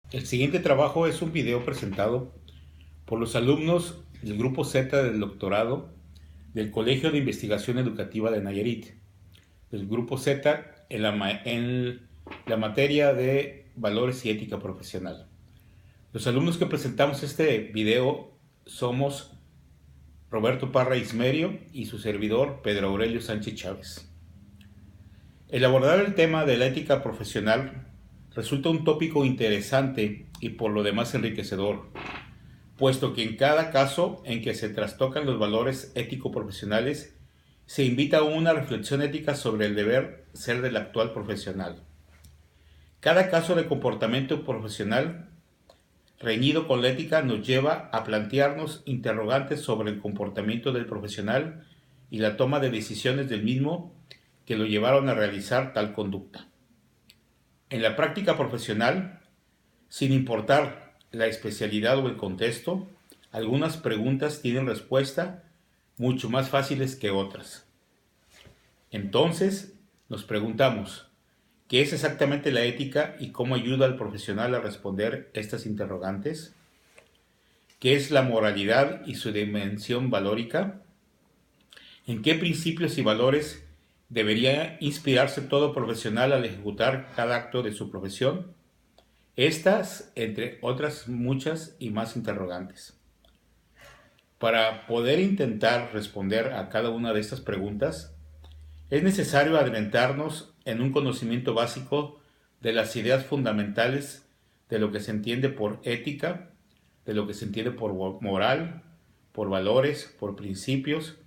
El siguiente trabajo es un video presentado por los alumnos del Grupo Z del doctorado del Colegio de Investigación Educativa de Nayarit, del Grupo Z en la materia de Valores y Ética Profesional. Los alumnos que presentamos este video somos Roberto Parra Ismerio y su servidor Pedro Aurelio Sánchez Chávez. El abordar el tema de la ética profesional resulta un tópico interesante y por lo demás enriquecedor, puesto que en cada caso en que se trastocan los valores ético-profesionales, se invita a una reflexión ética sobre el deber ser del actual profesional. Cada caso de comportamiento profesional reñido con la ética nos lleva a plantearnos interrogantes sobre el comportamiento del profesional y la toma de decisiones del mismo que lo llevaron a realizar tal conducta. En la práctica profesional, sin importar la especialidad o el contexto, algunas preguntas tienen respuesta mucho más fáciles que otras. Entonces, nos preguntamos, ¿qué es exactamente la ética y cómo ayuda al profesional a responder estas interrogantes? ¿Qué es la moralidad y su dimensión valórica? ¿En qué principios y valores debería inspirarse todo profesional al ejecutar cada acto de su profesión? Estas, entre otras muchas y más interrogantes. Para poder intentar responder a cada una de estas preguntas, es necesario adentrarnos en un conocimiento básico de las ideas fundamentales de lo que se entiende por ética, de lo que se entiende por moral, por valores, por principios,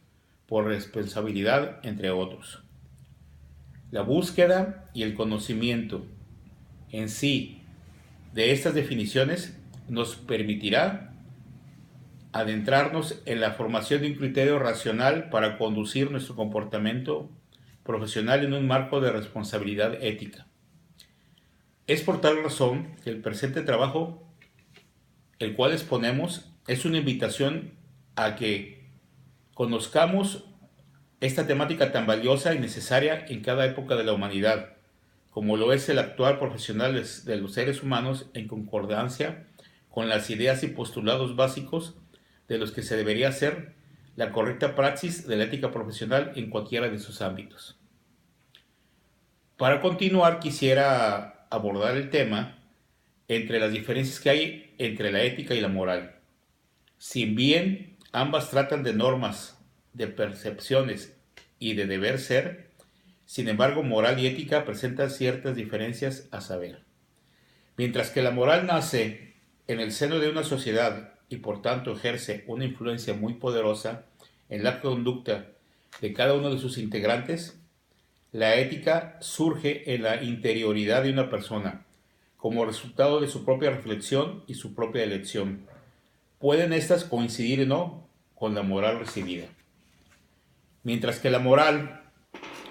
por responsabilidad, entre otros. La búsqueda y el conocimiento en sí de estas definiciones nos permitirá adentrarnos en la formación de un criterio racional para conducir nuestro comportamiento profesional en un marco de responsabilidad ética. Es por tal razón que el presente trabajo, el cual exponemos, es una invitación a que conozcamos esta temática tan valiosa y necesaria en cada época de la humanidad, como lo es el actuar profesional de los seres humanos en concordancia con las ideas y postulados básicos de los que se debería hacer la correcta praxis de la ética profesional en cualquiera de sus ámbitos. Para continuar, quisiera abordar el tema entre las diferencias que hay entre la ética y la moral. Si bien ambas tratan de normas, de percepciones y de deber ser, sin embargo, moral y ética presentan ciertas diferencias a saber. Mientras que la moral nace en el seno de una sociedad y por tanto ejerce una influencia muy poderosa en la conducta de cada uno de sus integrantes, la ética surge en la interioridad de una persona, como resultado de su propia reflexión y su propia elección. Pueden éstas coincidir o no con la moral recibida. Mientras que la moral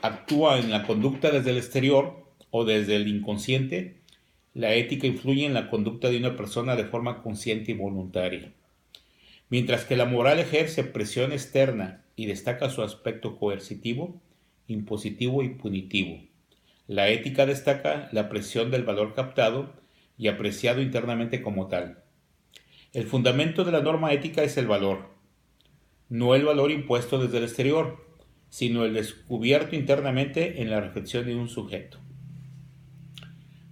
actúa en la conducta desde el exterior o desde el inconsciente, la ética influye en la conducta de una persona de forma consciente y voluntaria. Mientras que la moral ejerce presión externa y destaca su aspecto coercitivo, impositivo y punitivo, la ética destaca la presión del valor captado y apreciado internamente como tal. El fundamento de la norma ética es el valor, no el valor impuesto desde el exterior, sino el descubierto internamente en la reflexión de un sujeto.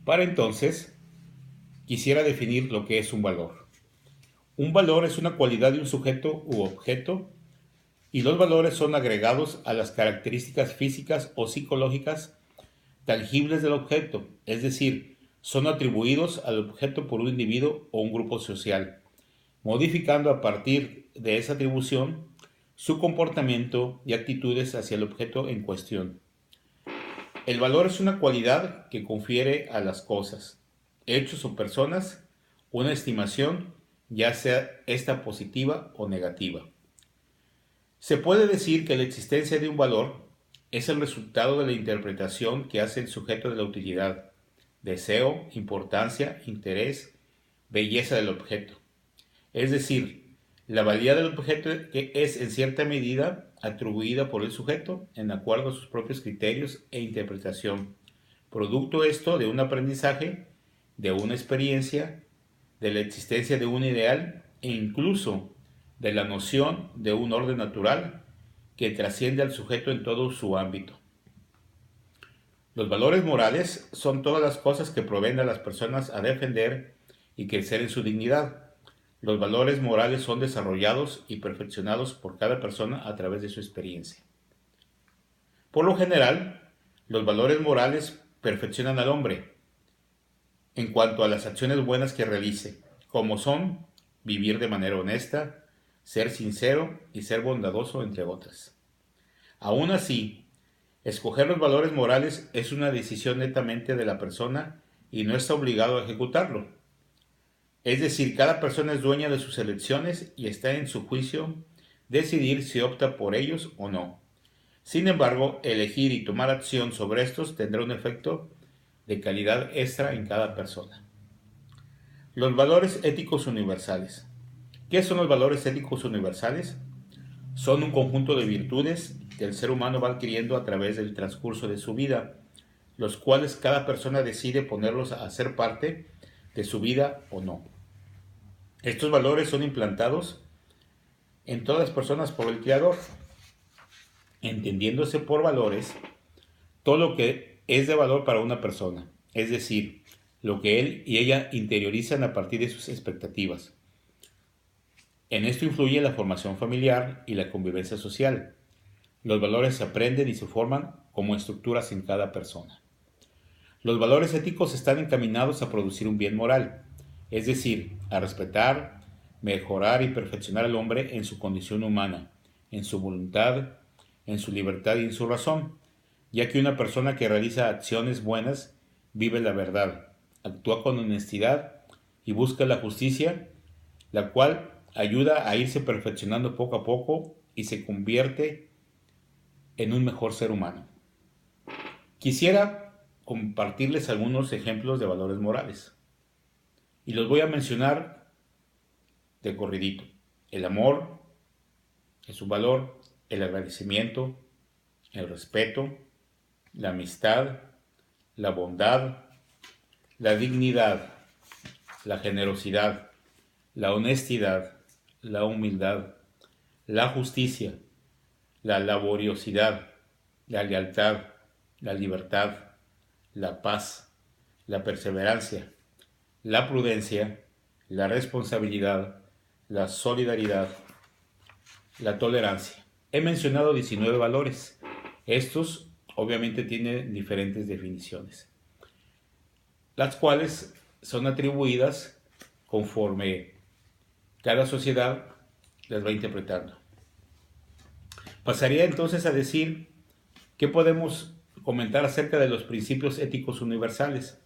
Para entonces, quisiera definir lo que es un valor. Un valor es una cualidad de un sujeto u objeto y los valores son agregados a las características físicas o psicológicas tangibles del objeto, es decir, son atribuidos al objeto por un individuo o un grupo social, modificando a partir de esa atribución su comportamiento y actitudes hacia el objeto en cuestión. El valor es una cualidad que confiere a las cosas, hechos o personas una estimación, ya sea esta positiva o negativa. Se puede decir que la existencia de un valor es el resultado de la interpretación que hace el sujeto de la utilidad, deseo, importancia, interés, belleza del objeto. Es decir, la valía del objeto que es en cierta medida atribuida por el sujeto en acuerdo a sus propios criterios e interpretación, producto esto de un aprendizaje, de una experiencia, de la existencia de un ideal e incluso de la noción de un orden natural que trasciende al sujeto en todo su ámbito. Los valores morales son todas las cosas que proveen a las personas a defender y crecer en su dignidad. Los valores morales son desarrollados y perfeccionados por cada persona a través de su experiencia. Por lo general, los valores morales perfeccionan al hombre en cuanto a las acciones buenas que realice, como son vivir de manera honesta, ser sincero y ser bondadoso, entre otras. Aún así, escoger los valores morales es una decisión netamente de la persona y no está obligado a ejecutarlo. Es decir, cada persona es dueña de sus elecciones y está en su juicio decidir si opta por ellos o no. Sin embargo, elegir y tomar acción sobre estos tendrá un efecto de calidad extra en cada persona. Los valores éticos universales. ¿Qué son los valores éticos universales? Son un conjunto de virtudes que el ser humano va adquiriendo a través del transcurso de su vida, los cuales cada persona decide ponerlos a ser parte de su vida o no. Estos valores son implantados en todas las personas por el Creador, entendiéndose por valores todo lo que es de valor para una persona, es decir, lo que él y ella interiorizan a partir de sus expectativas. En esto influye la formación familiar y la convivencia social. Los valores se aprenden y se forman como estructuras en cada persona. Los valores éticos están encaminados a producir un bien moral, es decir, a respetar, mejorar y perfeccionar al hombre en su condición humana, en su voluntad, en su libertad y en su razón, ya que una persona que realiza acciones buenas vive la verdad, actúa con honestidad y busca la justicia, la cual ayuda a irse perfeccionando poco a poco y se convierte en un mejor ser humano. Quisiera compartirles algunos ejemplos de valores morales y los voy a mencionar de corridito. El amor es un valor, el agradecimiento, el respeto, la amistad, la bondad, la dignidad, la generosidad, la honestidad, la humildad, la justicia, la laboriosidad, la lealtad, la libertad, la paz, la perseverancia, la prudencia, la responsabilidad, la solidaridad, la tolerancia. He mencionado 19 valores. Estos obviamente tienen diferentes definiciones, las cuales son atribuidas conforme cada sociedad las va interpretando. Pasaría entonces a decir qué podemos comentar acerca de los principios éticos universales.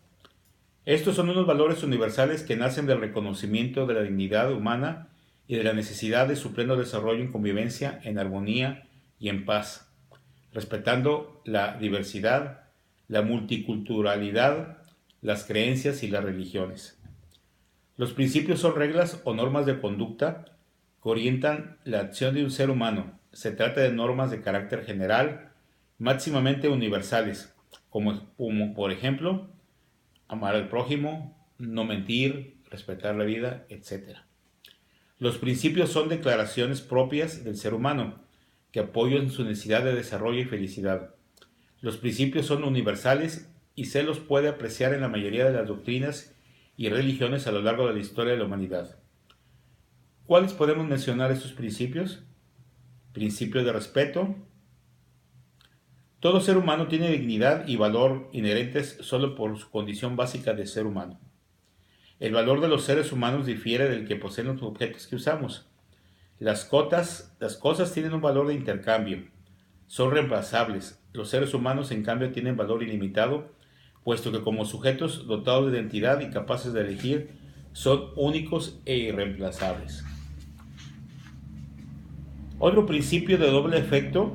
Estos son unos valores universales que nacen del reconocimiento de la dignidad humana y de la necesidad de su pleno desarrollo en convivencia, en armonía y en paz, respetando la diversidad, la multiculturalidad, las creencias y las religiones. Los principios son reglas o normas de conducta que orientan la acción de un ser humano. Se trata de normas de carácter general, máximamente universales, como por ejemplo, amar al prójimo, no mentir, respetar la vida, etc. Los principios son declaraciones propias del ser humano, que apoyan su necesidad de desarrollo y felicidad. Los principios son universales y se los puede apreciar en la mayoría de las doctrinas y religiones a lo largo de la historia de la humanidad. ¿Cuáles podemos mencionar estos principios? Principio de respeto. Todo ser humano tiene dignidad y valor inherentes solo por su condición básica de ser humano. El valor de los seres humanos difiere del que poseen los objetos que usamos. Las cosas tienen un valor de intercambio, son reemplazables. Los seres humanos, en cambio, tienen valor ilimitado, puesto que como sujetos dotados de identidad y capaces de elegir, son únicos e irreemplazables. Otro principio de doble efecto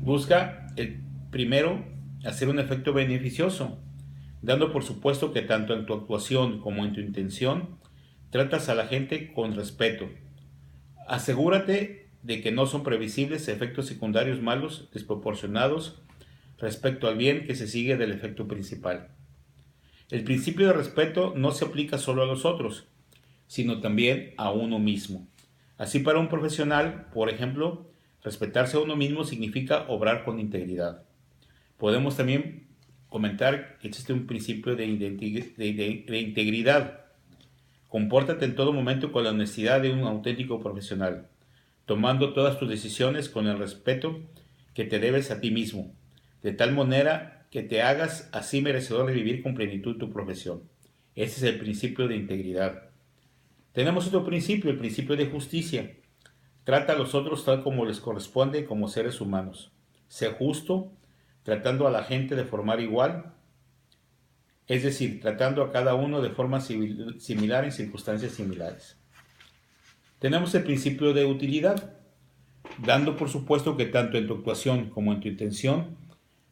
busca, el primero, hacer un efecto beneficioso, dando por supuesto que tanto en tu actuación como en tu intención, tratas a la gente con respeto. Asegúrate de que no son previsibles efectos secundarios malos, desproporcionados respecto al bien que se sigue del efecto principal. El principio de respeto no se aplica solo a los otros, sino también a uno mismo. Así, para un profesional, por ejemplo, respetarse a uno mismo significa obrar con integridad. Podemos también comentar que existe un principio de integridad. Compórtate en todo momento con la honestidad de un auténtico profesional, tomando todas tus decisiones con el respeto que te debes a ti mismo, de tal manera que te hagas así merecedor de vivir con plenitud tu profesión. Ese es el principio de integridad. Tenemos otro principio, el principio de justicia. Trata a los otros tal como les corresponde como seres humanos. Sé justo, tratando a la gente de forma igual, es decir, tratando a cada uno de forma similar en circunstancias similares. Tenemos el principio de utilidad, dando por supuesto que tanto en tu actuación como en tu intención,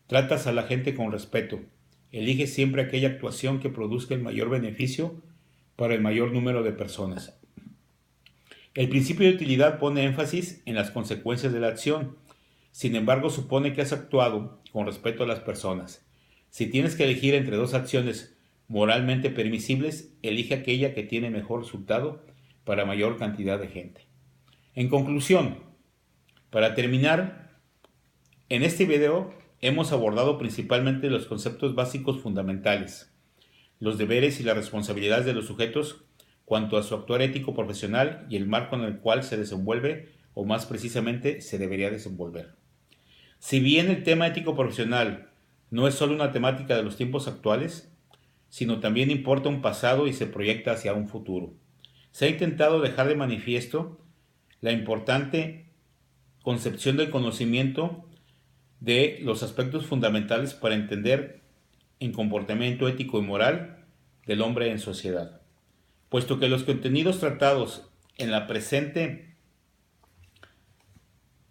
tratas a la gente con respeto. Elige siempre aquella actuación que produzca el mayor beneficio para el mayor número de personas. El principio de utilidad pone énfasis en las consecuencias de la acción. Sin embargo, supone que has actuado con respeto a las personas. Si tienes que elegir entre dos acciones moralmente permisibles, elige aquella que tiene mejor resultado para mayor cantidad de gente. En conclusión, para terminar, en este video hemos abordado principalmente los conceptos básicos fundamentales, los deberes y las responsabilidades de los sujetos cuanto a su actuar ético profesional y el marco en el cual se desenvuelve, o más precisamente se debería desenvolver. Si bien el tema ético profesional no es solo una temática de los tiempos actuales, sino también importa un pasado y se proyecta hacia un futuro. Se ha intentado dejar de manifiesto la importante concepción del conocimiento de los aspectos fundamentales para entender el comportamiento ético y moral del hombre en sociedad, puesto que los contenidos tratados en la presente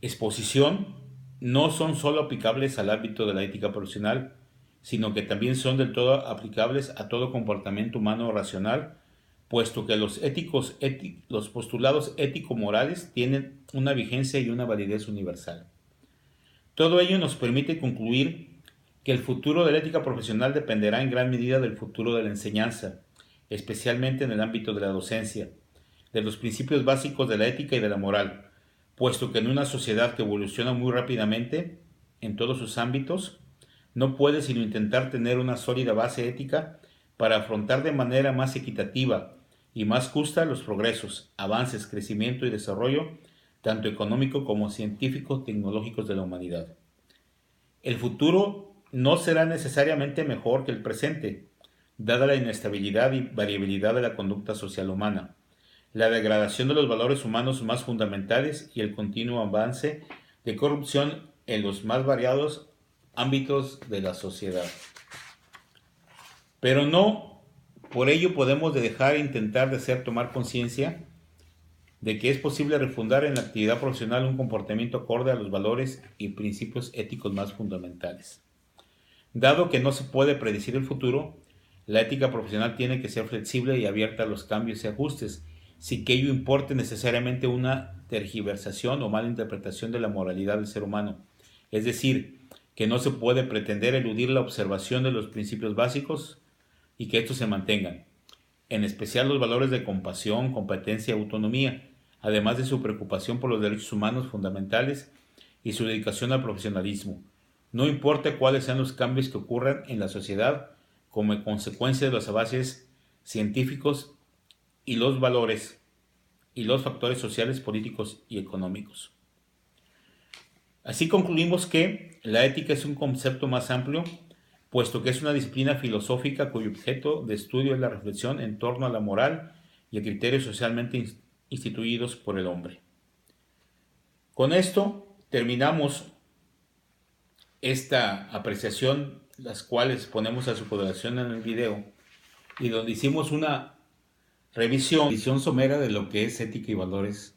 exposición no son solo aplicables al ámbito de la ética profesional, sino que también son del todo aplicables a todo comportamiento humano racional, puesto que los postulados ético-morales tienen una vigencia y una validez universal. Todo ello nos permite concluir que el futuro de la ética profesional dependerá en gran medida del futuro de la enseñanza, especialmente en el ámbito de la docencia, de los principios básicos de la ética y de la moral, puesto que en una sociedad que evoluciona muy rápidamente en todos sus ámbitos, no puede sino intentar tener una sólida base ética para afrontar de manera más equitativa y más justa los progresos, avances, crecimiento y desarrollo, tanto económico como científico, tecnológicos de la humanidad. El futuro no será necesariamente mejor que el presente, dada la inestabilidad y variabilidad de la conducta social humana, la degradación de los valores humanos más fundamentales y el continuo avance de corrupción en los más variados ámbitos de la sociedad. Pero no por ello podemos dejar de intentar de hacer tomar conciencia de que es posible refundar en la actividad profesional un comportamiento acorde a los valores y principios éticos más fundamentales. Dado que no se puede predecir el futuro, la ética profesional tiene que ser flexible y abierta a los cambios y ajustes, sin que ello importe necesariamente una tergiversación o mala interpretación de la moralidad del ser humano. Es decir, que no se puede pretender eludir la observación de los principios básicos y que estos se mantengan, en especial los valores de compasión, competencia y autonomía, además de su preocupación por los derechos humanos fundamentales y su dedicación al profesionalismo. No importa cuáles sean los cambios que ocurran en la sociedad como consecuencia de los avances científicos y los valores y los factores sociales, políticos y económicos. Así concluimos que la ética es un concepto más amplio, puesto que es una disciplina filosófica cuyo objeto de estudio es la reflexión en torno a la moral y a criterios socialmente instituidos por el hombre. Con esto terminamos esta apreciación, las cuales ponemos a su consideración en el video, y donde hicimos una revisión somera de lo que es ética y valores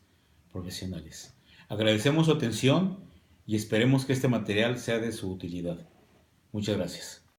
profesionales. Agradecemos su atención y esperemos que este material sea de su utilidad. Muchas gracias.